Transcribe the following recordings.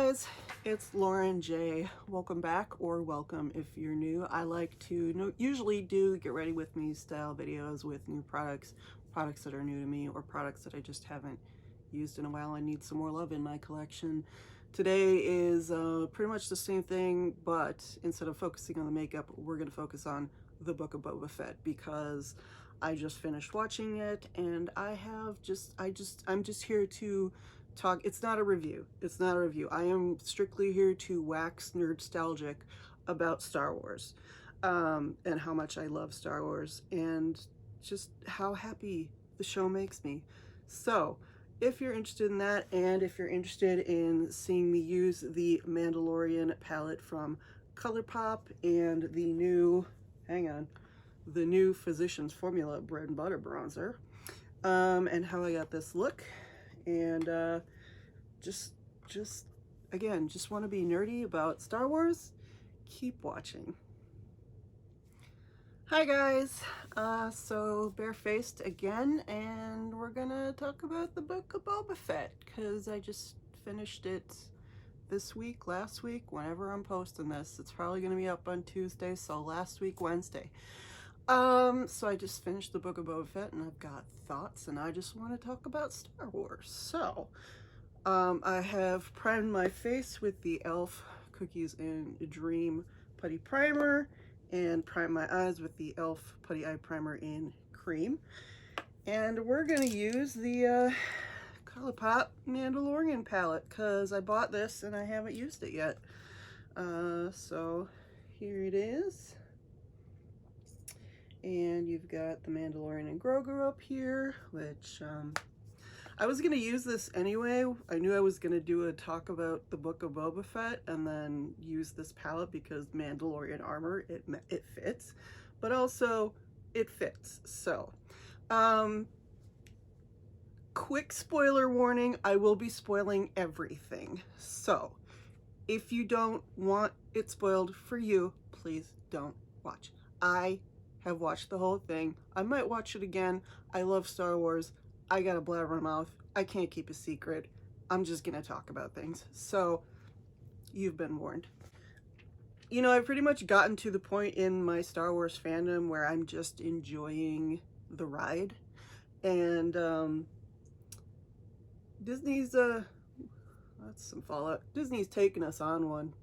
guys, it's Lauren J. Welcome back, or welcome if you're new. I like to usually do get ready with me style videos with new products that are new to me, or products that I just haven't used in a while. I need some more love in my collection. Today is pretty much the same thing, but instead of focusing on the makeup, we're going to focus on the Book of Boba Fett, because I just finished watching it, and I'm just here to talk. It's not a review. It's not a review. I am strictly here to wax nerd-stalgic about Star Wars, and how much I love Star Wars, and just how happy the show makes me. So, if you're interested in that, and if you're interested in seeing me use the Mandalorian palette from Colourpop and the new, the new Physicians Formula Bread and Butter Bronzer, and how I got this look, and just want to be nerdy about Star Wars, keep watching. Hi guys, so barefaced again, and we're gonna talk about the Book of Boba Fett, because I just finished it this week, last week, whenever I'm posting this. It's probably gonna be up on Tuesday, so last week, Wednesday. So I just finished the Book of Boba Fett, and I've got thoughts, and I just want to talk about Star Wars. So, I have primed my face with the e.l.f. Cookies and Dream Putty Primer, and primed my eyes with the e.l.f. Putty Eye Primer in Cream. And we're going to use the Colourpop Mandalorian palette, because I bought this and I haven't used it yet. So here it is. And you've got the Mandalorian and Grogu up here, which I was going to use this anyway. I knew I was going to do a talk about the Book of Boba Fett and then use this palette, because Mandalorian armor, it fits, but also it fits. So, quick spoiler warning, I will be spoiling everything. So, if you don't want it spoiled for you, please don't watch. I have watched the whole thing. I might watch it again. I love Star Wars. I got a blabber mouth. I can't keep a secret. I'm just gonna talk about things. So, you've been warned. You know, I've pretty much gotten to the point in my Star Wars fandom where I'm just enjoying the ride. And, Disney's, that's some fallout. Disney's taking us on one.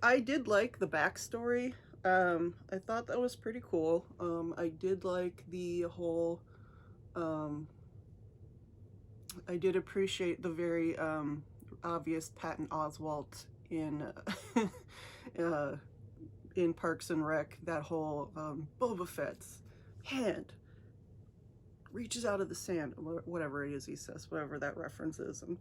I did like the backstory. I thought that was pretty cool. I did like the whole, I did appreciate the very obvious Patton Oswalt in in Parks and Rec, that whole Boba Fett's hand reaches out of the sand, whatever it is he says, whatever that reference is. And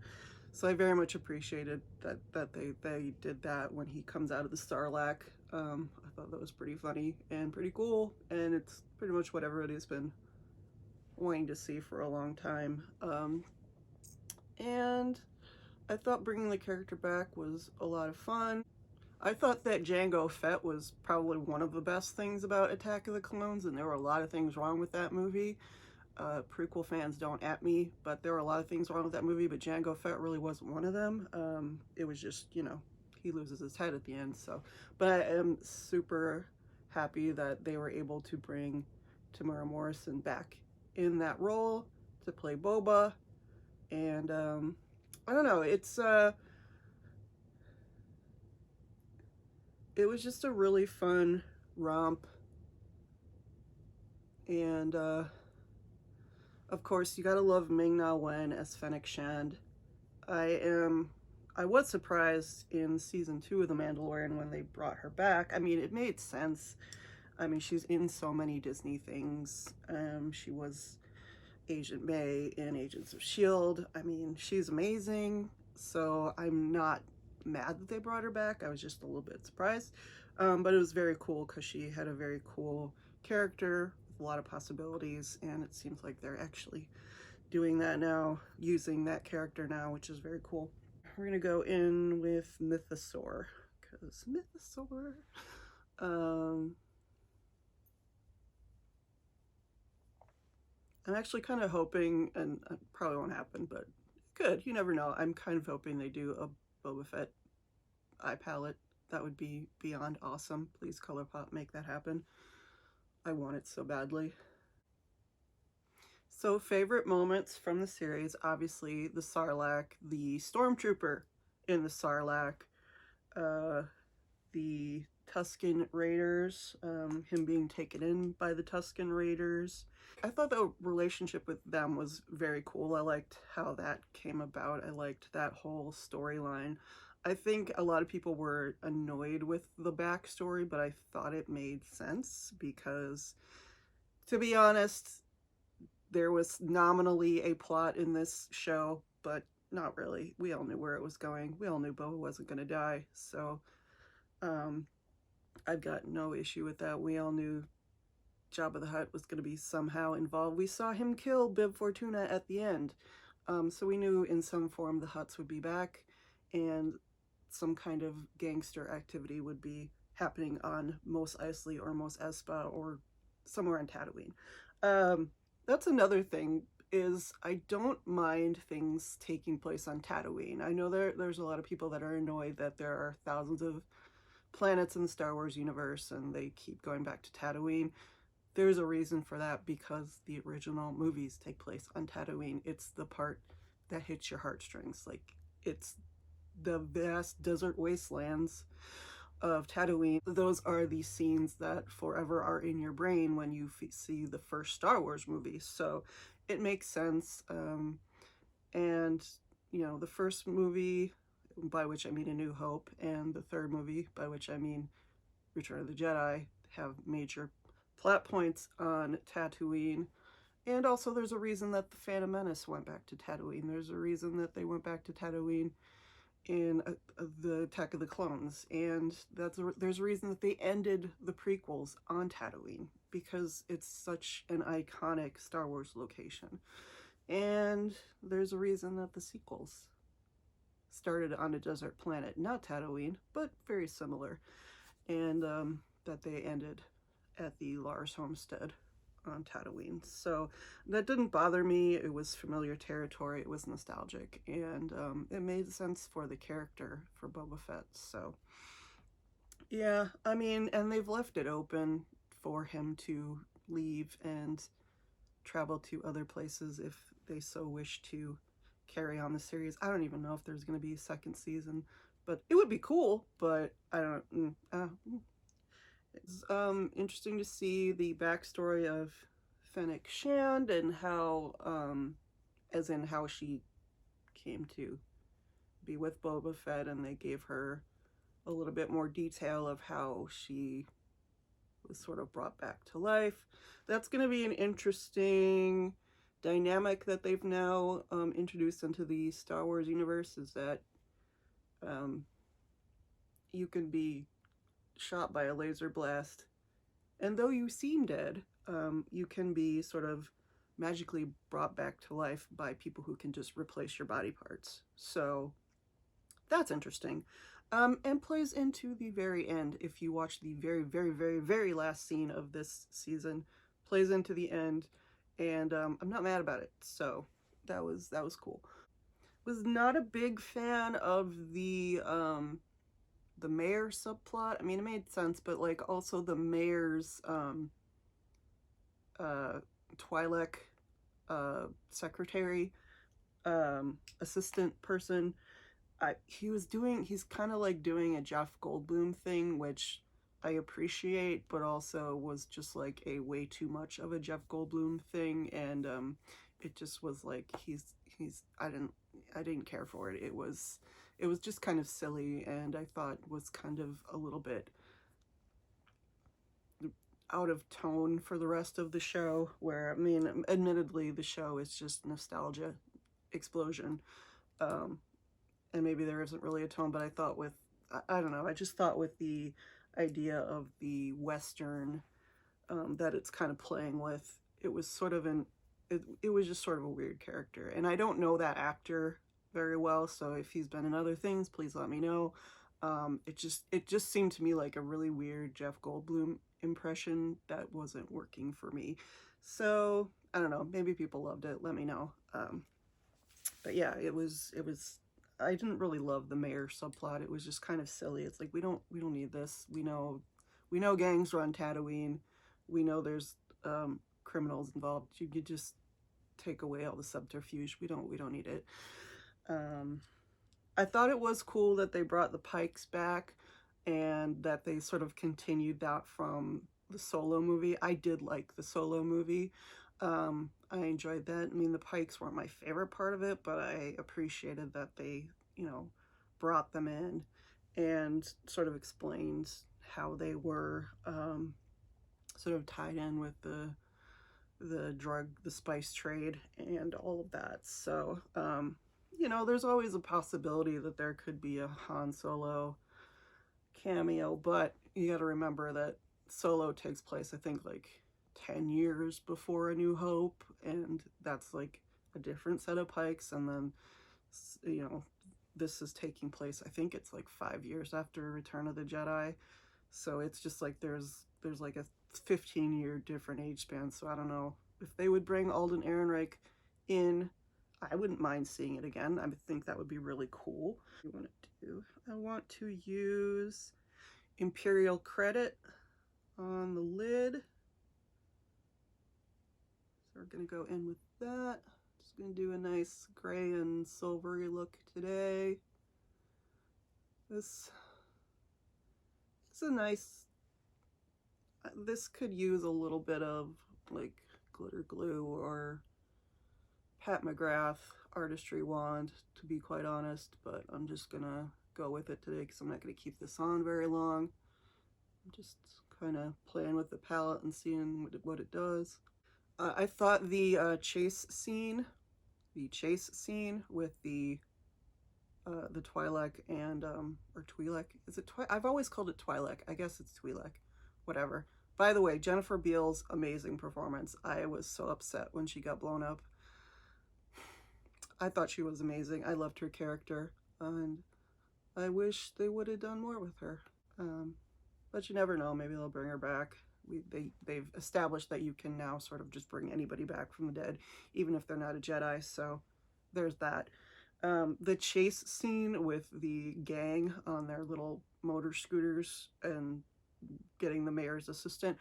so I very much appreciated that they did that when he comes out of the Sarlacc. I thought that was pretty funny and pretty cool, and it's pretty much what everybody's been wanting to see for a long time. And I thought bringing the character back was a lot of fun. I thought that Jango Fett was probably one of the best things about Attack of the Clones, and there were a lot of things wrong with that movie. Prequel fans don't at me, but there were a lot of things wrong with that movie, but Jango Fett really wasn't one of them. It was just, you know, he loses his head at the end. So, but I am super happy that they were able to bring Tamara Morrison back in that role to play Boba. And I don't know, it was just a really fun romp. And of course, you gotta love Ming-Na Wen as Fennec Shand. I was surprised in season 2 of The Mandalorian when they brought her back. I mean, it made sense. I mean, she's in so many Disney things. She was Agent May in Agents of S.H.I.E.L.D. I mean, she's amazing. So I'm not mad that they brought her back. I was just a little bit surprised. But it was very cool, because she had a very cool character, a lot of possibilities, and it seems like they're actually doing that now, using that character now, which is very cool. We're gonna go in with Mythosaur, because Mythosaur, I'm actually kind of hoping, and it probably won't happen, but good, you never know. I'm kind of hoping they do a Boba Fett eye palette. That would be beyond awesome. Please, Colourpop, make that happen. I want it so badly. So, favorite moments from the series, obviously the Sarlacc, the Stormtrooper in the Sarlacc, uh, the Tusken Raiders, him being taken in by the Tusken Raiders. I thought the relationship with them was very cool. I liked how that came about. I liked that whole storyline. I think a lot of people were annoyed with the backstory, but I thought it made sense because, to be honest, there was nominally a plot in this show, but not really. We all knew where it was going. We all knew Boba wasn't going to die, so I've got no issue with that. We all knew Jabba the Hutt was going to be somehow involved. We saw him kill Bib Fortuna at the end, so we knew in some form the Hutts would be back, and some kind of gangster activity would be happening on Mos Eisley or Mos Espa or somewhere on Tatooine. That's another thing, is I don't mind things taking place on Tatooine. I know there's a lot of people that are annoyed that there are thousands of planets in the Star Wars universe and they keep going back to Tatooine. There's a reason for that, because the original movies take place on Tatooine. It's the part that hits your heartstrings. Like, it's the vast desert wastelands of Tatooine. Those are the scenes that forever are in your brain when you see the first Star Wars movie. So it makes sense. And, you know, the first movie, by which I mean A New Hope, and the third movie, by which I mean Return of the Jedi, have major plot points on Tatooine. And also there's a reason that the Phantom Menace went back to Tatooine. There's a reason that they went back to Tatooine in the Attack of the Clones, and there's a reason that they ended the prequels on Tatooine, because it's such an iconic Star Wars location. And there's a reason that the sequels started on a desert planet, not Tatooine, but very similar, and that they ended at the Lars homestead on Tatooine. So that didn't bother me. It was familiar territory. It was nostalgic, and it made sense for the character, for Boba Fett. So yeah, I mean, and they've left it open for him to leave and travel to other places if they so wish to carry on the series. I don't even know if there's going to be a second season, but it would be cool. But I don't. It's interesting to see the backstory of Fennec Shand, and how, as in how she came to be with Boba Fett, and they gave her a little bit more detail of how she was sort of brought back to life. That's going to be an interesting dynamic that they've now introduced into the Star Wars universe, is that you can be shot by a laser blast, and though you seem dead, you can be sort of magically brought back to life by people who can just replace your body parts. So that's interesting, and plays into the very end. If you watch the very, very, very, very last scene of this season, plays into the end, and I'm not mad about it. So that was cool. Was not a big fan of the mayor subplot. I mean, it made sense, but like also the mayor's Twi'lek secretary, assistant person. He's kind of like doing a Jeff Goldblum thing, which I appreciate, but also was just like a way too much of a Jeff Goldblum thing, and it just was like I didn't care for it. It was just kind of silly, and I thought was kind of a little bit out of tone for the rest of the show, where, I mean, admittedly, the show is just nostalgia explosion. And maybe there isn't really a tone, but I thought with, I don't know, I just thought with the idea of the Western that it's kind of playing with, it was sort of it was just sort of a weird character. And I don't know that actor very well, so if he's been in other things, please let me know. It just seemed to me like a really weird Jeff Goldblum impression that wasn't working for me. So I don't know, maybe people loved it, let me know. But yeah, it was, I didn't really love the mayor subplot. It was just kind of silly. It's like, we don't need this. We know gangs run Tatooine. We know there's criminals involved. You could just take away all the subterfuge. We don't need it. I thought it was cool that they brought the Pikes back and that they sort of continued that from the Solo movie. I did like the Solo movie. I enjoyed that. I mean, the Pikes weren't my favorite part of it, but I appreciated that they, you know, brought them in and sort of explained how they were sort of tied in with the spice trade and all of that. So, you know, there's always a possibility that there could be a Han Solo cameo, but you got to remember that Solo takes place, I think, like 10 years before A New Hope, and that's like a different set of Pikes. And then, you know, this is taking place, I think it's like 5 years after Return of the Jedi. So it's just like there's like a 15-year different age span. So I don't know if they would bring Alden Ehrenreich in. I wouldn't mind seeing it again. I think that would be really cool. What do you want to do? I want to use Imperial Credit on the lid. So we're going to go in with that. Just going to do a nice gray and silvery look today. This is a nice, this could use a little bit of like glitter glue or Pat McGrath artistry wand, to be quite honest, but I'm just gonna go with it today because I'm not going to keep this on very long. I'm just kind of playing with the palette and seeing what it does. I thought the chase scene with the Twi'lek and or Twi'lek, is it I've always called it Twi'lek, I guess it's Twi'lek, whatever. By the way, Jennifer Beals, amazing performance. I was so upset when she got blown up. I thought she was amazing. I loved her character, and I wish they would have done more with her. But you never know, maybe they'll bring her back. They've established that you can now sort of just bring anybody back from the dead, even if they're not a Jedi, so there's that. The chase scene with the gang on their little motor scooters and getting the mayor's assistant,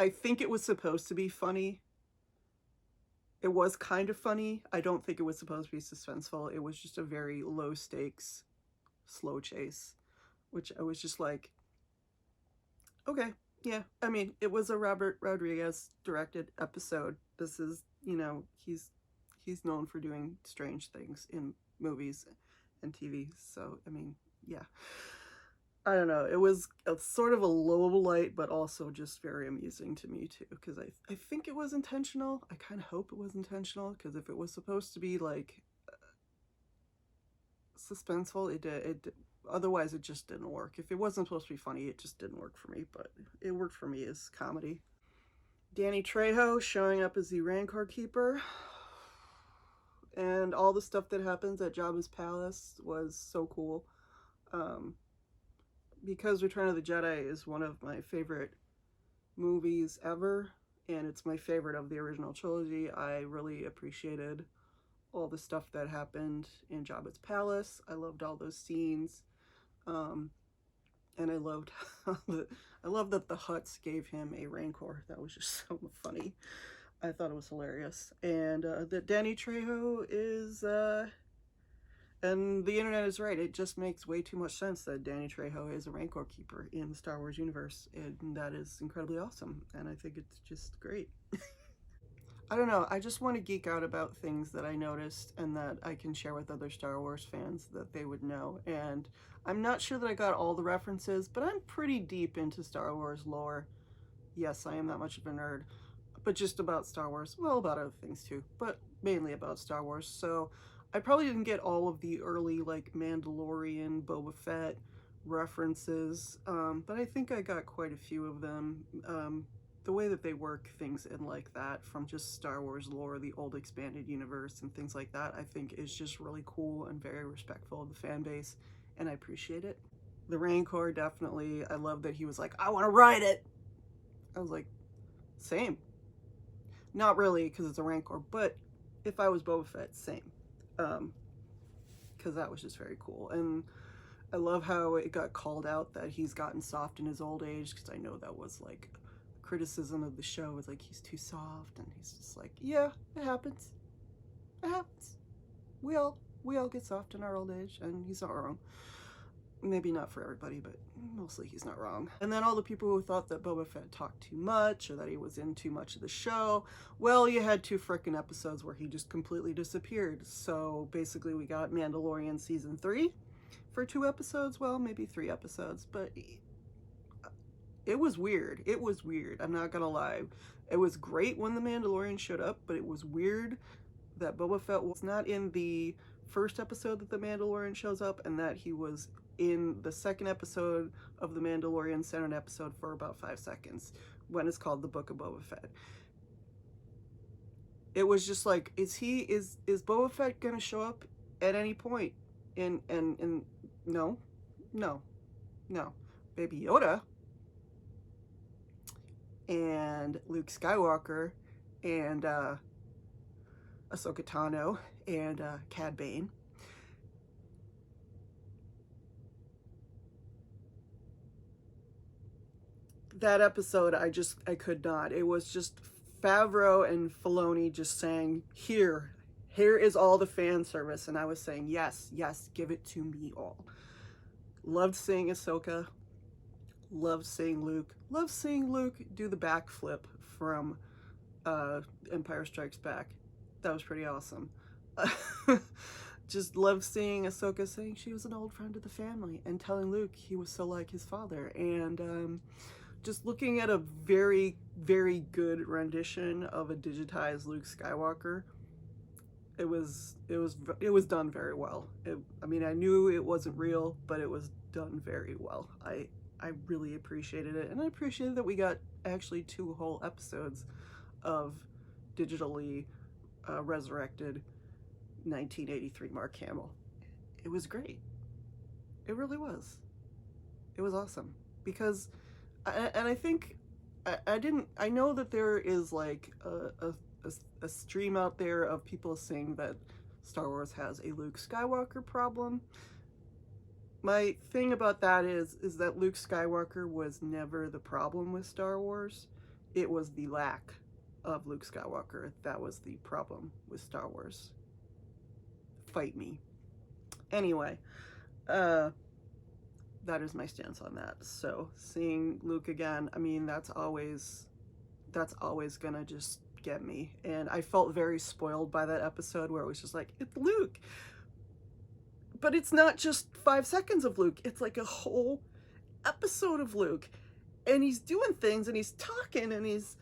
I think it was supposed to be funny. It was kind of funny. I don't think it was supposed to be suspenseful. It was just a very low stakes, slow chase, which I was just like, okay, yeah. I mean, it was a Robert Rodriguez directed episode. This is, you know, he's known for doing strange things in movies and TV. So, I mean, yeah. I don't know. It was a sort of a low light, but also just very amusing to me too, because I think it was intentional. I kind of hope it was intentional, because if it was supposed to be like suspenseful, it otherwise it just didn't work. If it wasn't supposed to be funny, it just didn't work for me, but it worked for me as comedy. Danny Trejo showing up as the Rancor Keeper, and all the stuff that happens at Jabba's palace was so cool. Because Return of the Jedi is one of my favorite movies ever, and it's my favorite of the original trilogy, I really appreciated all the stuff that happened in Jabba's palace. I loved all those scenes, and I loved that the Hutts gave him a Rancor. That was just so funny. I thought it was hilarious, and that Danny Trejo is and the internet is right. It just makes way too much sense that Danny Trejo is a Rancor Keeper in the Star Wars universe, and that is incredibly awesome, and I think it's just great. I don't know, I just want to geek out about things that I noticed and that I can share with other Star Wars fans that they would know, and I'm not sure that I got all the references, but I'm pretty deep into Star Wars lore. Yes, I am that much of a nerd, but just about Star Wars. Well, about other things too, but mainly about Star Wars. So I probably didn't get all of the early, like, Mandalorian, Boba Fett references, but I think I got quite a few of them. The way that they work things in like that from just Star Wars lore, the old expanded universe and things like that, I think is just really cool and very respectful of the fan base, and I appreciate it. The Rancor, definitely. I love that he was like, I want to ride it! I was like, same. Not really, because it's a Rancor, but if I was Boba Fett, same. Because that was just very cool. And I love how it got called out that he's gotten soft in his old age, because I know that was like criticism of the show, was like he's too soft, and he's just like, yeah, it happens. It happens. We all get soft in our old age, and he's not wrong. Maybe not for everybody, but mostly he's not wrong. And then all the people who thought that Boba Fett talked too much or that he was in too much of the show, well, you had 2 frickin' episodes where he just completely disappeared. So basically we got Mandalorian season 3 for 2 episodes, well, maybe 3 episodes, but it was weird. It was weird, I'm not gonna lie. It was great when the Mandalorian showed up, but it was weird that Boba Fett was not in the first episode that the Mandalorian shows up, and that he was in the second episode of the Mandalorian centered episode for about 5 seconds when it's called the Book of Boba Fett. It was just like, is Boba Fett gonna show up at any point? And no. Baby Yoda and Luke Skywalker and Ahsoka Tano and Cad Bane. That episode, I could not. It was just Favreau and Filoni just saying, here is all the fan service. And I was saying, yes, give it to me all. Loved seeing Ahsoka. Loved seeing Luke. Loved seeing Luke do the backflip from Empire Strikes Back. That was pretty awesome. Just loved seeing Ahsoka saying she was an old friend of the family and telling Luke he was so like his father. And just looking at a very, very good rendition of a digitized Luke Skywalker. It was done very well. I mean, I knew it wasn't real, but it was done very well. I really appreciated it, and I appreciated that we got actually 2 whole episodes of digitally resurrected 1983 Mark Hamill. It was great. It really was. It was awesome, because and I think I know that there is like a stream out there of people saying that Star Wars has a Luke Skywalker problem. My thing about that is that Luke Skywalker was never the problem with Star Wars. It was the lack of Luke Skywalker that was the problem with Star Wars. Fight me. Anyway, that is my stance on that. So seeing Luke again, I mean, that's always gonna just get me. And I felt very spoiled by that episode where it was just like, it's Luke. But it's not just 5 seconds of Luke. It's like a whole episode of Luke. And he's doing things, and he's talking, and he's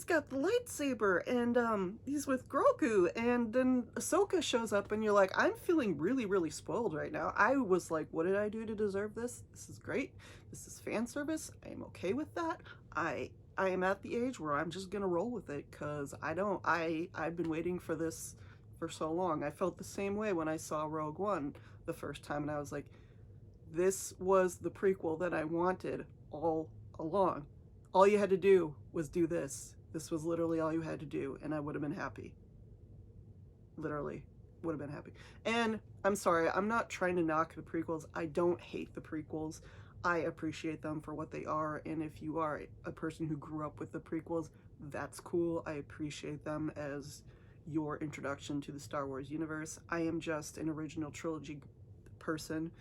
got the lightsaber, and he's with Grogu, and then Ahsoka shows up, and you're like, I'm feeling really, really spoiled right now. I was like, what did I do to deserve this? This is great. This is fan service. I am okay with that. I am at the age where I'm just gonna roll with it, because I've been waiting for this for so long. I felt the same way when I saw Rogue One the first time, and I was like, this was the prequel that I wanted all along. All you had to do was do this. This was literally all you had to do, and I would have been happy. Literally, would have been happy. And I'm sorry, I'm not trying to knock the prequels. I don't hate the prequels. I appreciate them for what they are, and if you are a person who grew up with the prequels, that's cool. I appreciate them as your introduction to the Star Wars universe. I am just an original trilogy person,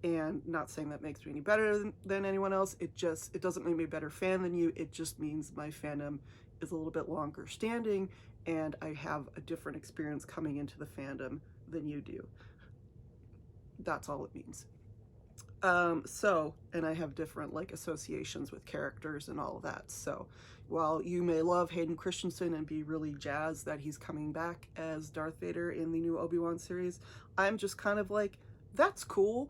and not saying that makes me any better than anyone else. It doesn't make me a better fan than you. It just means my fandom is a little bit longer standing, and I have a different experience coming into the fandom than you do. That's all it means. And I have different like associations with characters and all of that. So while you may love Hayden Christensen and be really jazzed that he's coming back as Darth Vader in the new Obi-Wan series, I'm just kind of like, that's cool.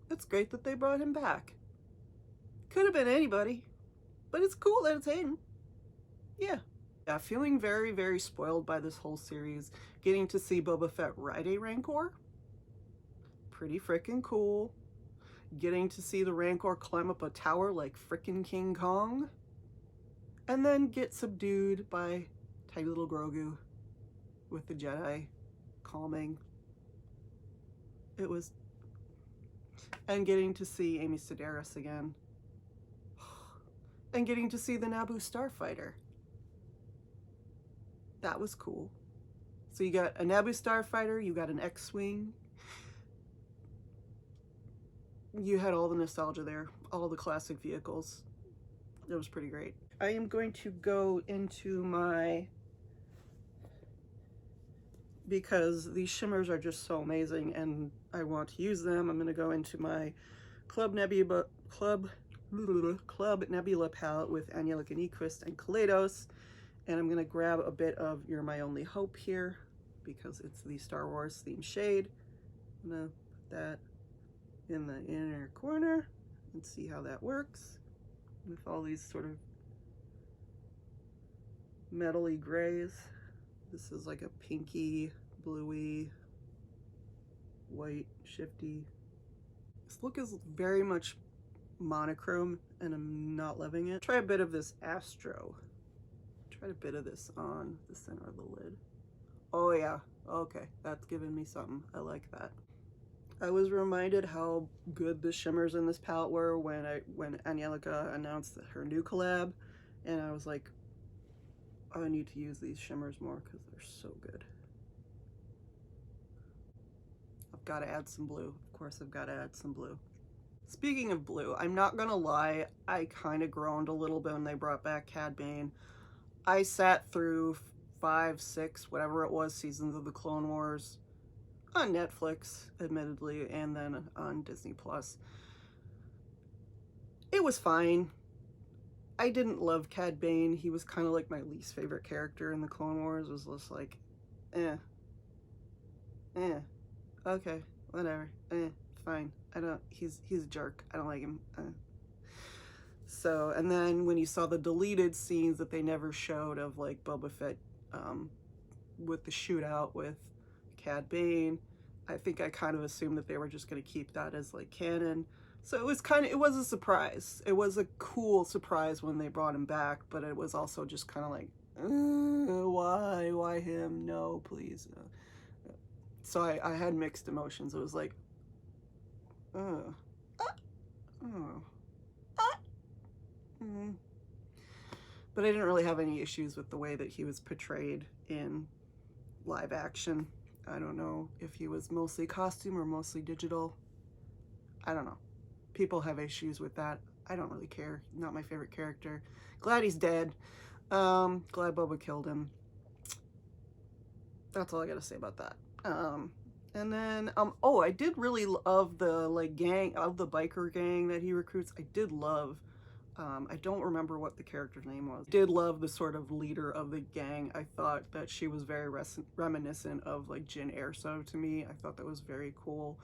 It's great that they brought him back. Could have been anybody, but it's cool that it's Hayden. Yeah, feeling very, very spoiled by this whole series. Getting to see Boba Fett ride a Rancor. Pretty freaking cool. Getting to see the Rancor climb up a tower like frickin' King Kong. and then get subdued by tiny little Grogu with the Jedi calming. It was, and getting to see Amy Sedaris again, and getting to see the Naboo starfighter. That was cool. So you got a Naboo starfighter, you got an X-wing. You had all the nostalgia there, all the classic vehicles. It was pretty great. I am going to go into my, because these shimmers are just so amazing and I want to use them, I'm going to go into my Club Nebula palette with Angelica, Nyquist, and Kaleidos. And I'm going to grab a bit of You're My Only Hope here because it's the Star Wars themed shade. I'm going to put that in the inner corner and see how that works with all these sort of metally grays. This is like a pinky, bluey, white, shifty. This look is very much monochrome and I'm not loving it. Try a bit of this Astro. Try a bit of this on the center of the lid. Oh yeah, okay, that's giving me something. I like that. I was reminded how good the shimmers in this palette were when Angelica announced her new collab, and I was like, oh, I need to use these shimmers more because they're so good. I've got to add some blue. Of course, I've got to add some blue. Speaking of blue, I'm not gonna lie, I kind of groaned a little bit when they brought back Cad Bane. I sat through 5, 6, whatever it was, seasons of the Clone Wars on Netflix, admittedly, and then on Disney Plus. It was fine. I didn't love Cad Bane. He was kind of like my least favorite character in the Clone Wars. It was just like, okay, whatever, fine. He's a jerk. I don't like him. So, and then when you saw the deleted scenes that they never showed of like Boba Fett with the shootout with Cad Bane, I think I kind of assumed that they were just going to keep that as like canon. So it was a surprise. It was a cool surprise when they brought him back, but it was also just kind of like, why him? No, please. So I had mixed emotions. It was like, but I didn't really have any issues with the way that he was portrayed in live action. I don't know if he was mostly costume or mostly digital. I don't know. People have issues with that. I don't really care. Not my favorite character. Glad he's dead. Glad Boba killed him. That's all I gotta say about that. And then, oh, I did really love the like gang, of the biker gang that he recruits. I did love, I don't remember what the character's name was. Did love the sort of leader of the gang. I thought that she was very reminiscent of like Jyn Erso to me. I thought that was very cool.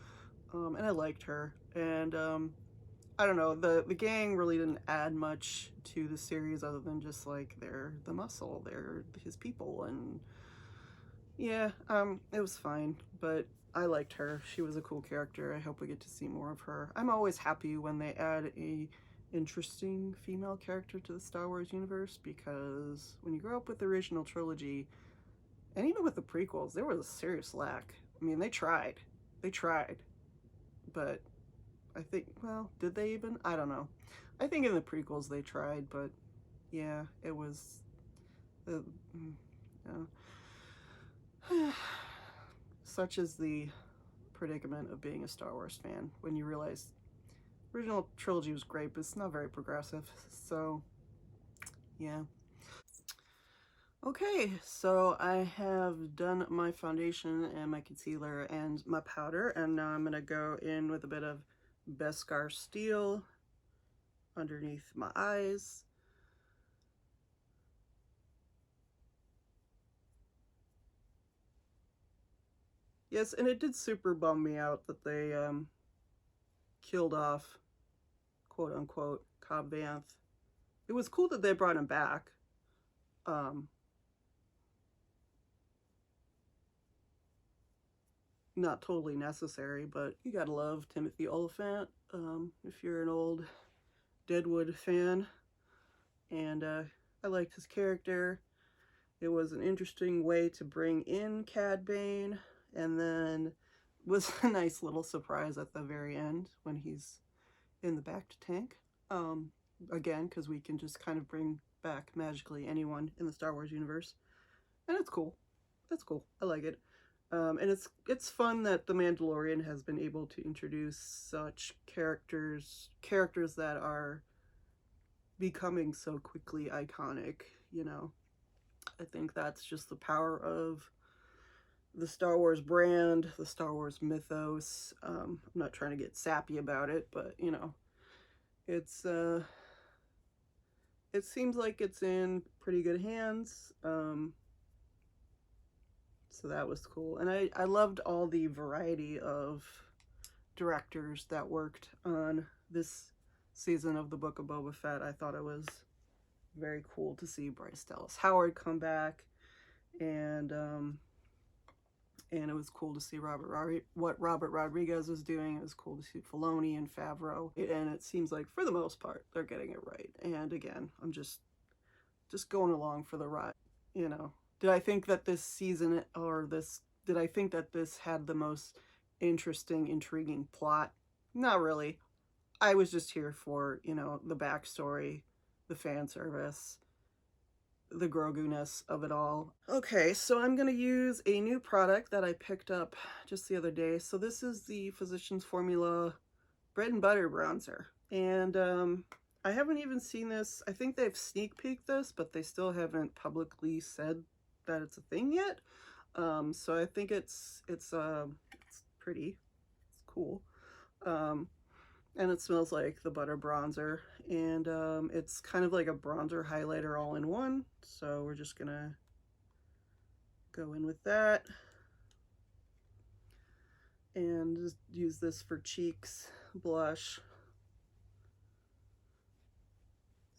And I liked her. And I don't know, the gang really didn't add much to the series other than just like they're the muscle, they're his people, and yeah, it was fine, but I liked her. She was a cool character. I hope we get to see more of her. I'm always happy when they add a interesting female character to the Star Wars universe, because when you grow up with the original trilogy, and even with the prequels, there was a serious lack. I mean, they tried, but I think, well, did they even? I don't know. I think in the prequels they tried, but yeah, it was, such is the predicament of being a Star Wars fan when you realize original trilogy was great, but it's not very progressive. So yeah. Okay, so I have done my foundation and my concealer and my powder, and now I'm gonna go in with a bit of Beskar Steel underneath my eyes. Yes, and it did super bum me out that they killed off, quote unquote, Cobb Vanth. It was cool that they brought him back. Not totally necessary, but you gotta love Timothy Olyphant if you're an old Deadwood fan. And I liked his character. It was an interesting way to bring in Cad Bane, and then was a nice little surprise at the very end when he's in the back to tank. Again, because we can just kind of bring back magically anyone in the Star Wars universe, and it's cool. That's cool. I like it. And it's fun that the Mandalorian has been able to introduce such characters that are becoming so quickly iconic, you know. I think that's just the power of the Star Wars brand, the Star Wars mythos. I'm not trying to get sappy about it, but you know, it's it seems like it's in pretty good hands. So that was cool. And I loved all the variety of directors that worked on this season of the Book of Boba Fett. I thought it was very cool to see Bryce Dallas Howard come back, and it was cool to see what Robert Rodriguez was doing. It was cool to see Filoni and Favreau, and it seems like for the most part they're getting it right. And again, I'm just going along for the ride, you know. Did I think that this season, did I think that this had the most interesting, intriguing plot? Not really. I was just here for, you know, the backstory, the fan service, the Grogu-ness of it all. Okay, so I'm going to use a new product that I picked up just the other day. So this is the Physicians Formula Bread and Butter Bronzer. And I haven't even seen this. I think they've sneak peeked this, but they still haven't publicly said that it's a thing yet. So I think it's pretty. It's cool. And it smells like the butter bronzer, and it's kind of like a bronzer highlighter all in one. So we're just gonna go in with that and just use this for cheeks, blush.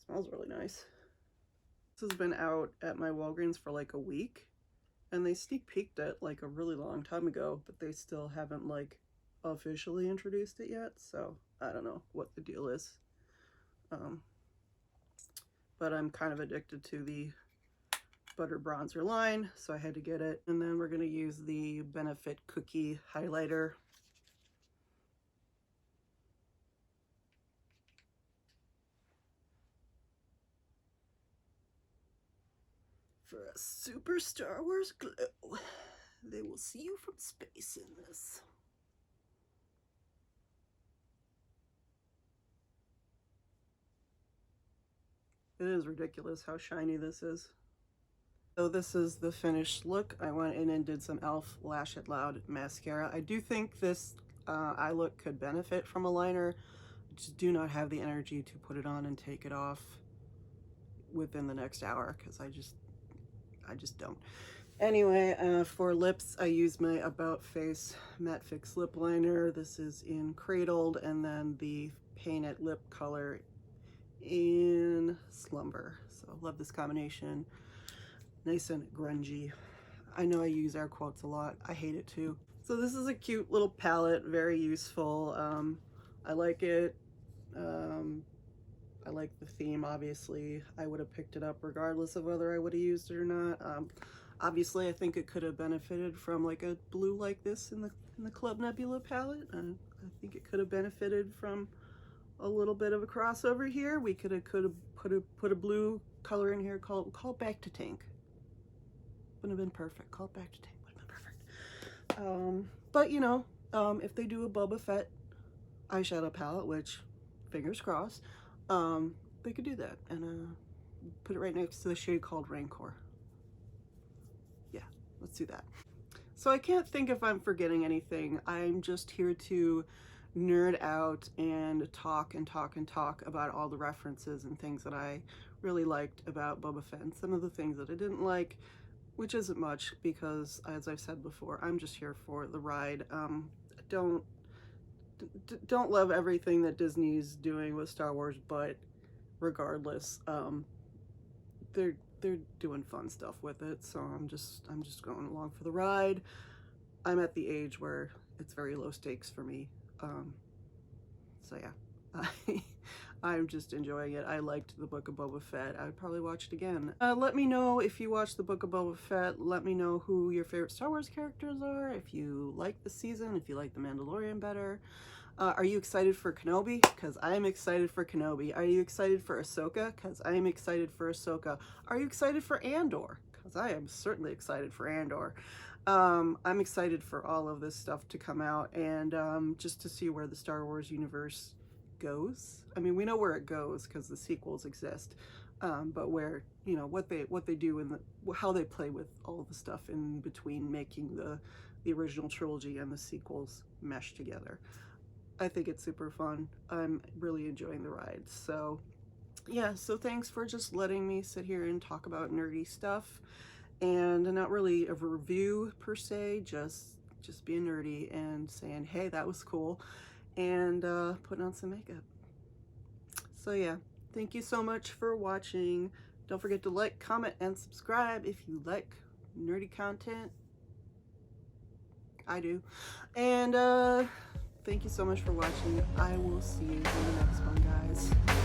Smells really nice. This has been out at my Walgreens for like a week, and they sneak peeked it like a really long time ago, but they still haven't like officially introduced it yet, so I don't know what the deal is. But I'm kind of addicted to the butter bronzer line, so I had to get it. And then we're going to use the Benefit Cookie highlighter. For a super Star Wars glow. They will see you from space in this. It is ridiculous how shiny this is. So this is the finished look. I went in and did some e.l.f. Lash It Loud mascara. I do think this eye look could benefit from a liner. I just do not have the energy to put it on and take it off within the next hour, because I just don't. Anyway, for lips, I use my About Face Matte Fix Lip Liner. This is in Cradled, and then the Painted Lip color in Slumber. So love this combination. Nice and grungy. I know I use air quotes a lot. I hate it too. So this is a cute little palette, very useful. I like it. I like the theme, obviously. I would have picked it up regardless of whether I would have used it or not. Obviously, I think it could have benefited from like a blue like this in the Club Nebula palette. I think it could have benefited from a little bit of a crossover here. We could have put a blue color in here called Back to Tank. Wouldn't have been perfect. Call it Back to Tank would have been perfect. But you know, if they do a Boba Fett eyeshadow palette, which fingers crossed, they could do that and put it right next to the shade called Rancor. Yeah, let's do that. So I can't think if I'm forgetting anything. I'm just here to nerd out and talk about all the references and things that I really liked about Boba Fett, and some of the things that I didn't like, which isn't much because, as I've said before, I'm just here for the ride. Don't love everything that Disney's doing with Star Wars, but regardless, they're doing fun stuff with it, so I'm just going along for the ride. I'm at the age where it's very low stakes for me. So yeah, I'm just enjoying it. I liked the Book of Boba Fett. I would probably watch it again. Let me know if you watched the Book of Boba Fett. Let me know who your favorite Star Wars characters are, if you like the season, if you like the Mandalorian better. Are you excited for Kenobi? Because I am excited for Kenobi. Are you excited for Ahsoka? Because I am excited for Ahsoka. Are you excited for Andor? Because I am certainly excited for Andor. I'm excited for all of this stuff to come out, and just to see where the Star Wars universe goes. I mean, we know where it goes because the sequels exist, but where, you know, what they do and how they play with all the stuff in between, making the original trilogy and the sequels mesh together. I think it's super fun. I'm really enjoying the ride. So yeah, so thanks for just letting me sit here and talk about nerdy stuff, and not really a review per se, just being nerdy and saying, hey, that was cool, and putting on some makeup. So yeah, thank you so much for watching. Don't forget to like, comment, and subscribe if you like nerdy content. I do. And thank you so much for watching. I will see you in the next one, guys.